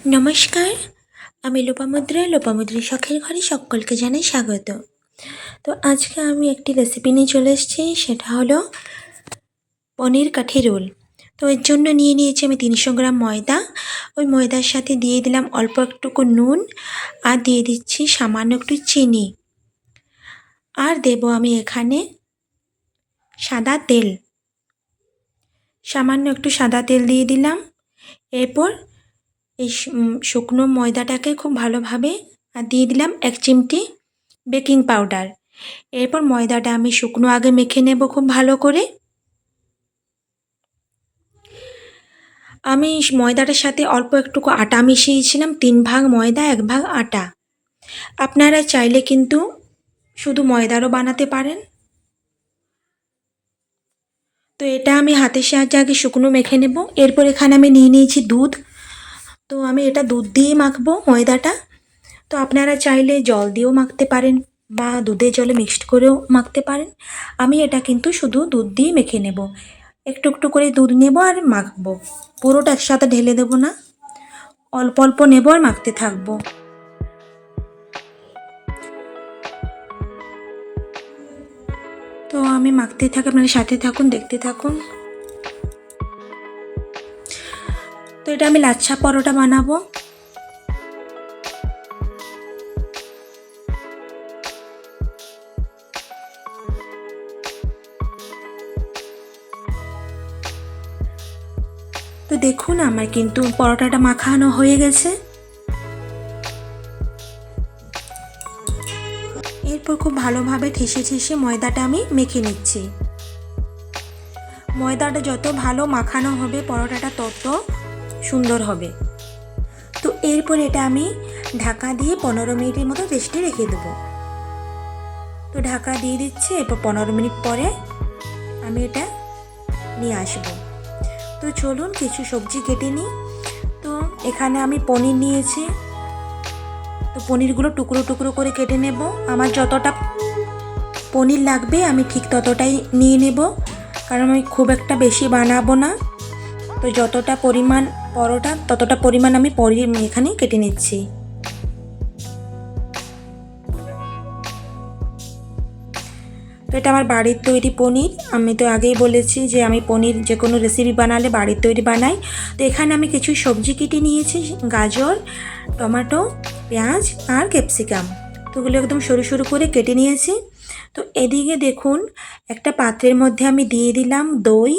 নমস্কার, আমি লোপামুদ্রা শখের ঘরে সকলকে জানাই স্বাগত। তো আজকে আমি একটি রেসিপি নিয়ে চলে এসেছি, সেটা হলো পনির কাঠি রোল। তো এর জন্য নিয়ে নিয়েছি আমি 300 গ্রাম ময়দা। ওই ময়দার সাথে দিয়ে দিলাম অল্প একটুকু নুন, আর দিয়ে দিচ্ছি সামান্য একটু চিনি, আর দেব আমি এখানে সাদা তেল। সামান্য একটু সাদা তেল দিয়ে দিলাম। এরপর এই শুকনো ময়দাটাকে খুব ভালোভাবে আর দিয়ে দিলাম 1 চিমটি বেকিং পাউডার। এরপর ময়দাটা আমি শুকনো আগে মেখে নেব খুব ভালো করে। আমি ময়দাটার সাথে অল্প একটুকু আটা মিশিয়েছিলাম, 3 ভাগ ময়দা 1 ভাগ আটা। আপনারা চাইলে কিন্তু শুধু ময়দারও বানাতে পারেন। তো এটা আমি হাতের সাহায্যে আগে শুকনো মেখে নেব। এরপর এখানে আমি নিয়ে নিয়েছি দুধ। তো আমি এটা দুধ দিয়ে মাখবো ময়দাটা। তো আপনারা চাইলে জল দিয়েও মাখতে পারেন বা দুধে জলে মিক্সড করেও মাখতে পারেন। আমি এটা কিন্তু শুধু দুধ দিয়ে মেখে নেব। একটু একটু করে দুধ নেব আর মাখবো, পুরোটা একসাথে ঢেলে দেব না, অল্প অল্প নেব আর মাখতে থাকবো। তো আমি মাখতে থাকি, আপনারা সাথে থাকুন, দেখতে থাকুন। তো এটা আমি লাচ্ছা পরোটা বানাবো। তো দেখুন আমার কিন্তু পরোটাটা মাখানো হয়ে গেছে। এরপর খুব ভালোভাবে ঠেসে ঠেসে ময়দাটা আমি মেখে নিচ্ছি। ময়দাটা যত ভালো মাখানো হবে পরোটাটা তত সুন্দর হবে। তো এরপর এটা আমি ঢাকা দিয়ে 15 মিনিটের মতো রেস্টে রেখে দেবো। তো ঢাকা দিয়ে দিচ্ছি। এরপর 15 মিনিট পরে আমি এটা নিয়ে আসব। তো চলুন কিছু সবজি কেটে নিই। তো এখানে আমি পনির নিয়েছি। তো পনিরগুলো টুকরো টুকরো করে কেটে নেব। আমার যতটা পনির লাগবে আমি ঠিক ততটাই নিয়ে নেব, কারণ আমি খুব একটা বেশি বানাবো না। তো যতটা পরিমাণ পরোটা ততটা পরিমাণ আমি পনির এখানে কেটে নিচ্ছি। তো এটা আমার বাড়ির তৈরি পনির। আমি তো আগেই বলেছি যে আমি পনির যে কোনো রেসিপি বানালে বাড়ির তৈরি বানাই। তো এখানে আমি কিছু সবজি কেটে নিয়েছি, গাজর, টমেটো, পেঁয়াজ আর ক্যাপসিকাম। তো ওগুলো একদম সরু সরু করে কেটে নিয়েছি। তো এদিকে দেখুন একটা পাত্রের মধ্যে আমি দিয়ে দিলাম দই,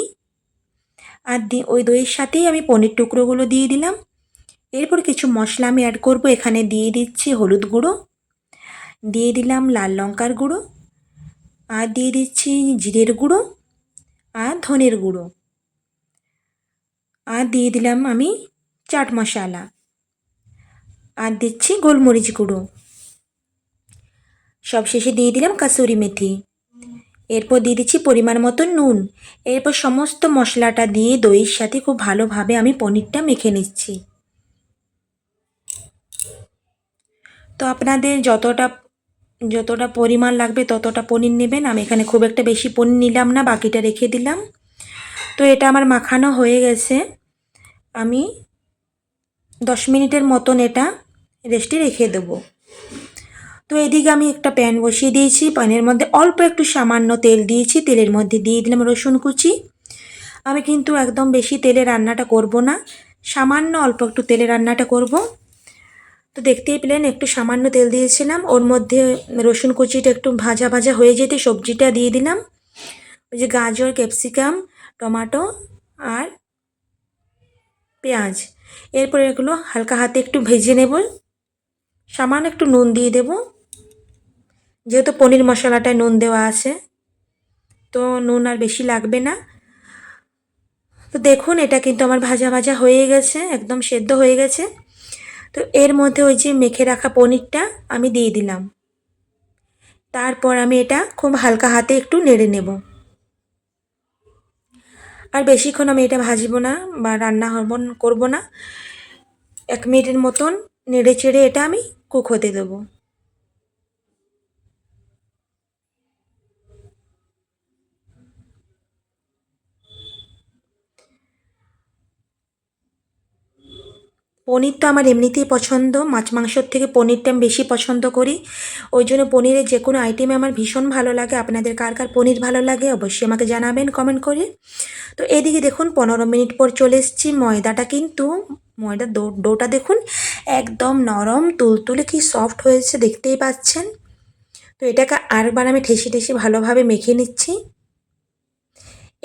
আর ওই দইয়ের সাথেই আমি পনির টুকরোগুলো দিয়ে দিলাম। এরপর কিছু মশলা আমি অ্যাড করব। এখানে দিয়ে দিচ্ছি হলুদ গুঁড়ো, দিয়ে দিলাম লাল লঙ্কার গুঁড়ো, আর দিয়ে দিচ্ছি জিরের গুঁড়ো আর ধনের গুঁড়ো, আর দিয়ে দিলাম আমি চাট মশলা, আর দিচ্ছি গোলমরিচ গুঁড়ো, সবশেষে দিয়ে দিলাম কাসুরি মেথি। এরপর দিয়ে দিচ্ছি পরিমাণ মতো নুন। এরপর সমস্ত মশলাটা দিয়ে দইয়ের সাথে খুব ভালোভাবে আমি পনিরটা মেখে নিচ্ছি। তো আপনাদের যতটা পরিমাণ লাগবে ততটা পনির নেবেন। আমি এখানে খুব একটা বেশি পনির নিলাম না, বাকিটা রেখে দিলাম। তো এটা আমার মাখানো হয়ে গেছে। আমি 10 মিনিটের মতন এটা রেস্টে রেখে দেবো। তো এদিকে আমি একটা প্যান বসিয়ে দিয়েছি। প্যানের মধ্যে অল্প একটু সামান্য তেল দিয়েছি। তেলের মধ্যে দিয়ে দিলাম রসুন কুচি। আমি কিন্তু একদম বেশি তেলে রান্নাটা করব না, সামান্য অল্প একটু তেলে রান্নাটা করব। তো দেখতেই পেলেন একটু সামান্য তেল দিয়েছিলাম। ওর মধ্যে রসুন কুচিটা একটু ভাজা ভাজা হয়ে যেতে সবজিটা দিয়ে দিলাম, ওই যে গাজর, ক্যাপসিকাম, টমেটো আর পেঁয়াজ। এরপর এগুলো হালকা হাতে একটু ভেজে নেব। সামান্য একটু নুন দিয়ে দেব, যেহেতু পনির মশলাটায় নুন দেওয়া আছে, তো নুন আর বেশি লাগবে না। তো দেখুন এটা কিন্তু আমার ভাজা ভাজা হয়ে গেছে, একদম সেদ্ধ হয়ে গেছে। তো এর মধ্যে ওই যে মেখে রাখা পনিরটা আমি দিয়ে দিলাম। তারপর আমি এটা খুব হালকা হাতে একটু নেড়ে নেব। আর বেশিক্ষণ আমি এটা ভাজবো না বা রান্না করব না। 1 মিনিটের মতন নেড়ে চেড়ে এটা আমি কুক হতে দেবো। পনির তো আমার এমনিতেই পছন্দ, মাছ মাংসর থেকে পনিরটা আমি বেশি পছন্দ করি। ওই জন্য পনিরের যে কোনো আইটেমে আমার ভীষণ ভালো লাগে। আপনাদের কার কার পনির ভালো লাগে অবশ্যই আমাকে জানাবেন কমেন্ট করে। তো এদিকে দেখুন 15 মিনিট পর চলে এসেছি। ময়দাটা কিন্তু ময়দার ডোটা দেখুন একদম নরম তুলতুলে কি সফট হয়েছে দেখতেই পাচ্ছেন। তো এটাকে আরেকবার আমি ঠেসে ঠেসে ভালোভাবে মেখে নিচ্ছি।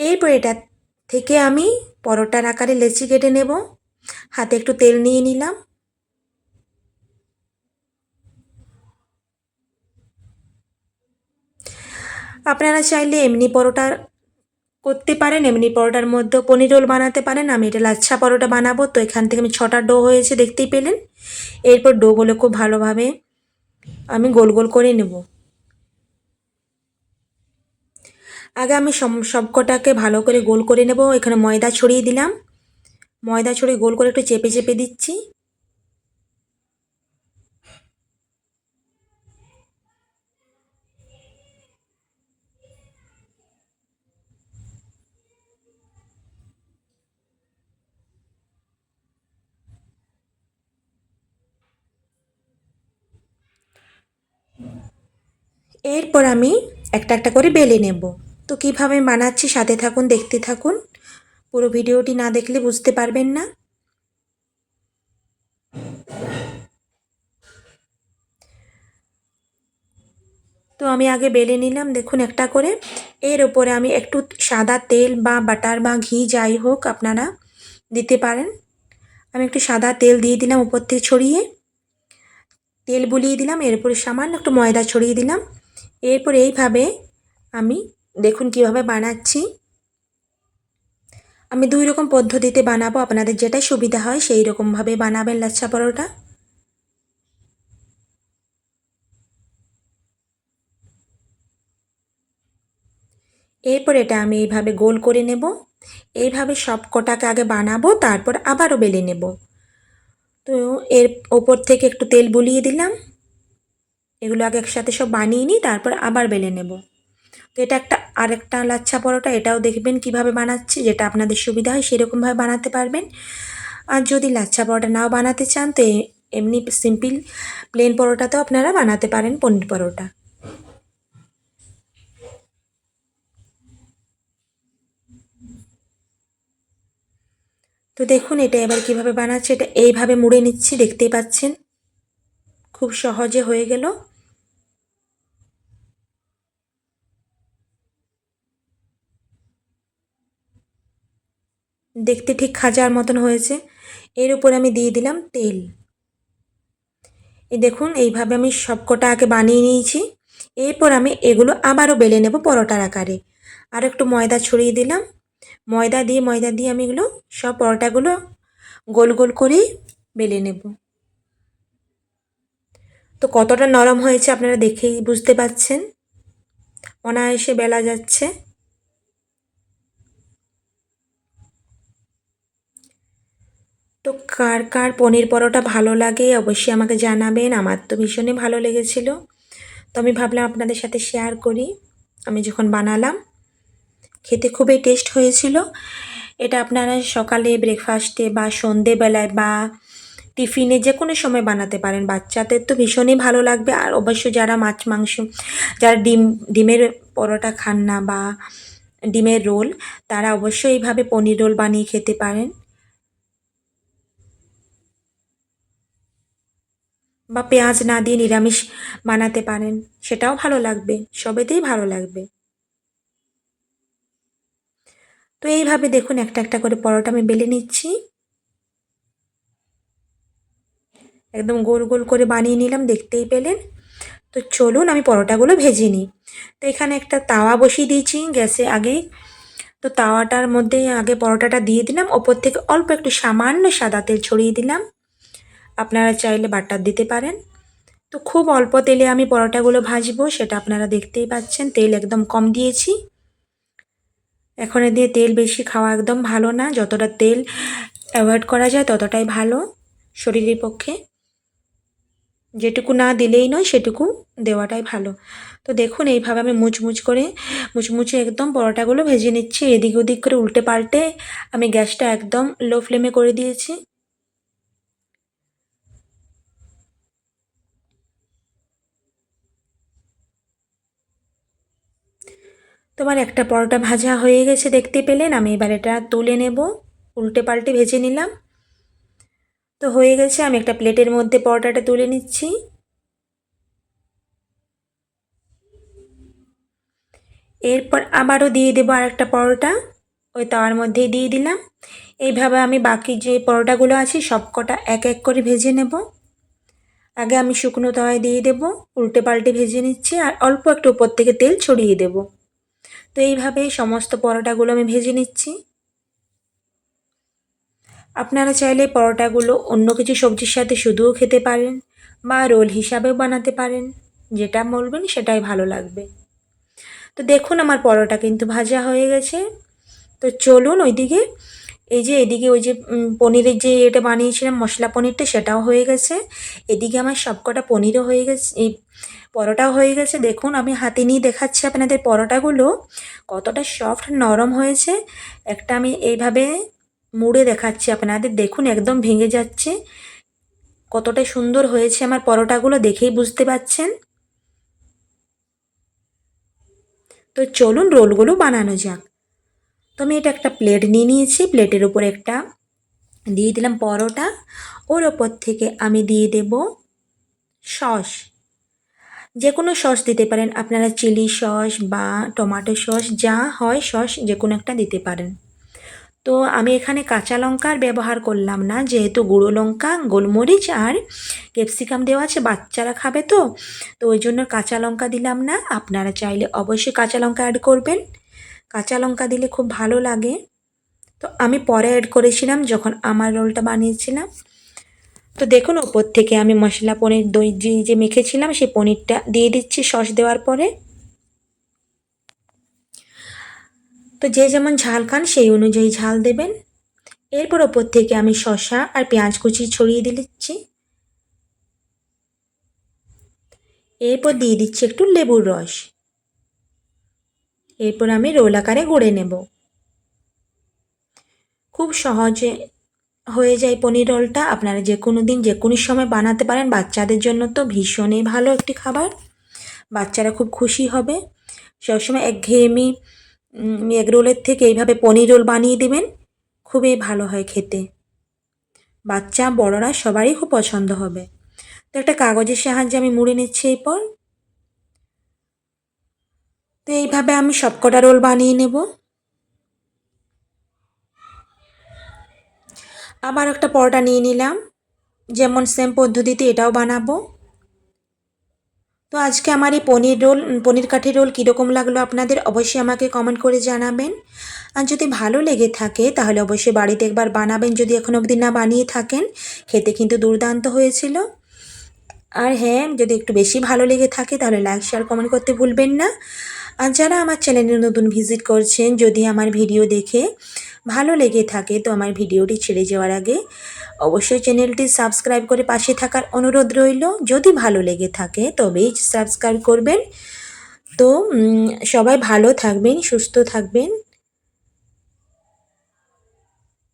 এরপর এটা থেকে আমি পরোটার আকারে লেচি কেটে নেব। হাতে একটু তেল নিয়ে নিলাম। আপনারা চাইলে এমনি পরোটা করতে পারেন, এমনি পরোটার মধ্যেও পনির রোল বানাতে পারেন। আমি এটা লাচ্ছা পরোটা বানাবো, তো এখান থেকে আমি 6টা ডো হয়েছে দেখতেই পেলেন। এরপর ডোগুলো খুব ভালোভাবে আমি গোল গোল করে নেব। আগে আমি সবকটাকে ভালো করে গোল করে নেব। এখানে ময়দা ছড়িয়ে দিলাম, ময়দা ছড়িয়ে গোল করে একটু চেপে চেপে দিচ্ছি। এরপর আমি একটা একটা করে বেলে নেব। তো কীভাবে বানাচ্ছি সাথে থাকুন, দেখতে থাকুন। পুরো ভিডিওটি না দেখলে বুঝতে পারবেন না। তো আমি আগে বেলে নিলাম দেখুন একটা করে। এর ওপরে আমি একটু সাদা তেল বা বাটার বা ঘি যাই হোক আপনারা দিতে পারেন। আমি একটু সাদা তেল দিয়ে দিলাম উপর থেকে ছড়িয়ে, তেল বুলিয়ে দিলাম। এরপরে সামান্য একটু ময়দা ছড়িয়ে দিলাম। এরপর এইভাবে আমি দেখুন কিভাবে বানাচ্ছি। আমি 2 রকম পদ্ধতিতে বানাবো, আপনাদের যেটা সুবিধা হয় সেই রকমভাবে বানাবেন লাচ্ছা পরোটা। এরপর এটা আমি এইভাবে গোল করে নেব। এইভাবে সব কটাকে আগে বানাবো, তারপর আবারও বেলে নেব। তো এর ওপর থেকে একটু তেল বুলিয়ে দিলাম। এগুলো আগে একসাথে সব বানিয়ে নিই, তারপর আবার বেলে নেব। তো এটা আরেকটা লাচ্ছা পরোটা, এটাও দেখবেন কিভাবে বানাচ্ছি, যেটা আপনাদের সুবিধা হয় সেরকমভাবে বানাতে পারবেন। আর যদি লাচ্ছা পরোটা নাও বানাতে চান তো এমনি সিম্পল প্লেন পরোটাতেও আপনারা বানাতে পারেন পনির পরোটা। তো দেখুন এটা এবার কিভাবে বানাচ্ছি, এটা এইভাবে মুড়ে নিচ্ছি দেখতেই পাচ্ছেন, খুব সহজে হয়ে গেল। দেখতে ঠিক খাজার মতন হয়েছে। এর উপর আমি দিয়ে দিলাম তেল। এই দেখুন এইভাবে আমি সবকটা আগে বানিয়ে নিয়েছি। এরপর আমি এগুলো আবারও বেলে নেব পরোটার আকারে। আর একটু ময়দা ছড়িয়ে দিলাম। ময়দা দিয়ে আমি এগুলো সব পরোটাগুলো গোল গোল করেই বেলে নেব। তো কতটা নরম হয়েছে আপনারা দেখেই বুঝতে পারছেন, অনায়াসে বেলা যাচ্ছে। তো কার কার পনির পরোটা ভালো লাগে অবশ্যই আমাকে জানাবেন। আমার তো ভীষণই ভালো লেগেছিল, তো আমি ভাবলাম আপনাদের সাথে শেয়ার করি। আমি যখন বানালাম খেতে খুবই টেস্ট হয়েছিল। এটা আপনারা সকালে ব্রেকফাস্টে বা সন্ধেবেলায় বা টিফিনে যে কোনো সময় বানাতে পারেন। বাচ্চাদের তো ভীষণই ভালো লাগবে। আর অবশ্য যারা মাছ মাংস, যারা ডিমের পরোটা খান না বা ডিমের রোল, তারা অবশ্যই এইভাবে পনির রোল বানিয়ে খেতে পারেন বা পেঁয়াজ না দিয়ে নিরামিষ বানাতে পারেন, সেটাও ভালো লাগবে, সবেতেই ভালো লাগবে। তো এইভাবে দেখুন একটা একটা করে পরোটা আমি বেলে নিচ্ছি। একদম গোল গোল করে বানিয়ে নিলাম দেখতেই পেলেন। তো চলুন আমি পরোটাগুলো ভেজে নিই। তো এখানে একটা তাওয়া বসিয়ে দিয়েছি গ্যাসে আগেই। তো তাওয়াটার মধ্যে আগে পরোটাটা দিয়ে দিলাম, ওপর থেকে অল্প একটু সামান্য সাদা তেল ছড়িয়ে দিলাম। আপনারা চাইলে বাটার দিতে পারেন। তো খুব অল্প তেলে আমি পরোটাগুলো ভাজবো, সেটা আপনারা দেখতেই পাচ্ছেন। তেল একদম কম দিয়েছি। এখন দিয়ে তেল বেশি খাওয়া একদম ভালো না, যতটা তেল অ্যাভয়েড করা যায় ততটাই ভালো শরীরের পক্ষে। যেটুকু না দিলেই নয় সেটুকু দেওয়াটাই ভালো। তো দেখুন এইভাবে আমি মুচমুচে একদম পরোটাগুলো ভেজে নিচ্ছি। এদিক ওদিক করে উল্টে পাল্টে আমি গ্যাসটা একদম লো ফ্লেমে করে দিয়েছি। তোমার একটা পরোটা ভাজা হয়ে গেছে দেখতে পেলেন। আমি এবার এটা তুলে নেব, উল্টে পাল্টে ভেজে নিলাম। তো হয়ে গেছে, আমি একটা প্লেটের মধ্যে পরোটাটা তুলে নিচ্ছি। এরপর আবারও দিয়ে দেবো আর একটা পরোটা, ওই তাওয়ার মধ্যেই দিয়ে দিলাম। এইভাবে আমি বাকি যে পরোটাগুলো আছে সব কটা এক এক করে ভেজে নেব। আগে আমি শুকনো তাওয়ায় দিয়ে দেবো, উল্টে পাল্টে ভেজে নিচ্ছি, আর অল্প একটু উপর থেকে তেল ছড়িয়ে দেব। তো এইভাবে সমস্ত পরোটাগুলো আমি ভেজে নিচ্ছি। আপনারা চাইলে পরোটাগুলো অন্য কিছু সবজির সাথে শুধুও খেতে পারেন, বা রোল হিসাবেও বানাতে পারেন, যেটা বলবেন সেটাই ভালো লাগবে। তো দেখুন আমার পরোটা কিন্তু ভাজা হয়ে গেছে। তো চলুন ওইদিকে, এই যে এদিকে ওই যে পনিরের যে এটা বানিয়েছিলাম মশলা পনিরটা, সেটাও হয়ে গেছে। এদিকে আমার সবকটা পনিরও হয়ে গেছে, এই পরোটাও হয়ে গেছে। দেখুন আমি হাতে নিয়ে দেখাচ্ছি আপনাদের পরোটাগুলো কতটা সফট নরম হয়েছে। একটা আমি এইভাবে মুড়ে দেখাচ্ছি আপনাদের, দেখুন একদম ভেঙে যাচ্ছে। কতটা সুন্দর হয়েছে আমার পরোটাগুলো, দেখেই বুঝতে পারছেন। তো চলুন রোলগুলো বানানো যাক। তো আমি এটা একটা প্লেট নিয়ে নিয়েছি, প্লেটের উপর একটা দিয়ে দিলাম পরোটা, ওর ওপর থেকে আমি দিয়ে দেব সস। যে কোনো সস দিতে পারেন আপনারা, চিলি সস বা টমেটো সস, যা হয় সস যে কোনো একটা দিতে পারেন। তো আমি এখানে কাঁচা লঙ্কার ব্যবহার করলাম না, যেহেতু গুঁড়ো লঙ্কা, গোলমরিচ আর ক্যাপসিকাম দেওয়া আছে, বাচ্চারা খাবে তো, তো ওই জন্য কাঁচা লঙ্কা দিলাম না। আপনারা চাইলে অবশ্যই কাঁচা লঙ্কা অ্যাড করবেন, কাঁচা লঙ্কা দিলে খুব ভালো লাগে। তো আমি পরে অ্যাড করেছিলাম যখন আমার রোলটা বানিয়েছিলাম। তো দেখুন ওপর থেকে আমি মশলা পনির দই যে মেখেছিলাম সেই পনিরটা দিয়ে দিচ্ছি সস দেওয়ার পরে। তো যে যেমন ঝাল খান সেই অনুযায়ী ঝাল দেবেন। এরপর ওপর থেকে আমি শসা আর পেঁয়াজ কুচি ছড়িয়ে দিচ্ছি। এরপর দিয়ে দিচ্ছি একটু লেবুর রস। এরপর আমি রোল আকারে গড়ে নেব। খুব সহজে হয়ে যায় পনির রোলটা। আপনারা যে কোনো দিন যে কোনো সময় বানাতে পারেন, বাচ্চাদের জন্য তো ভীষণই ভালো একটি খাবার, বাচ্চারা খুব খুশি হবে। সবসময় একঘেয়েমি এগ রোলের থেকে এইভাবে পনির রোল বানিয়ে দেবেন, খুবই ভালো হয় খেতে, বাচ্চা বড়রা সবারই খুব পছন্দ হবে। তো একটা কাগজের সাহায্যে আমি মুড়ে নিচ্ছি এরপর। তো এইভাবে আমি সবকটা রোল বানিয়ে নেব। আবার একটা পরোটা নিয়ে নিলাম, যেমন সেম পদ্ধতিতে এটাও বানাবো। তো আজকে আমার এই পনির কাঠি রোল কীরকম লাগলো আপনাদের অবশ্যই আমাকে কমেন্ট করে জানাবেন। আর যদি ভালো লেগে থাকে তাহলে অবশ্যই বাড়িতে একবার বানাবেন, যদি এখনও অবধি না বানিয়ে থাকেন। খেতে কিন্তু দুর্দান্ত হয়েছিল। আর হ্যাঁ, যদি একটু বেশি ভালো লেগে থাকে তাহলে লাইক শেয়ার কমেন্ট করতে ভুলবেন না। আর যারা আমার চ্যানেলে নতুন ভিজিট করছেন, যদি আমার ভিডিও দেখে ভালো লেগে থাকে তো আমার ভিডিওটি ছেড়ে যাওয়ার আগে অবশ্যই চ্যানেলটি সাবস্ক্রাইব করে পাশে থাকার অনুরোধ রইল। যদি ভালো লেগে থাকে তবেই সাবস্ক্রাইব করবেন। তো সবাই ভালো থাকবেন, সুস্থ থাকবেন।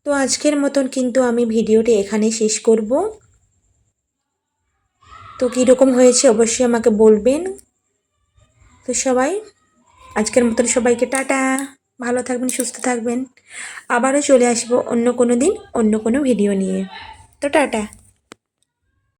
তো আজকের মতন কিন্তু আমি ভিডিওটি এখানে শেষ করব। তো কীরকম হয়েছে অবশ্যই আমাকে বলবেন। তো সবাই আজকের মতন সবাইকে টাটা, ভালো থাকবেন, সুস্থ থাকবেন। আবারও চলে আসবো অন্য কোনো দিন অন্য কোনো ভিডিও নিয়ে। তো টাটা।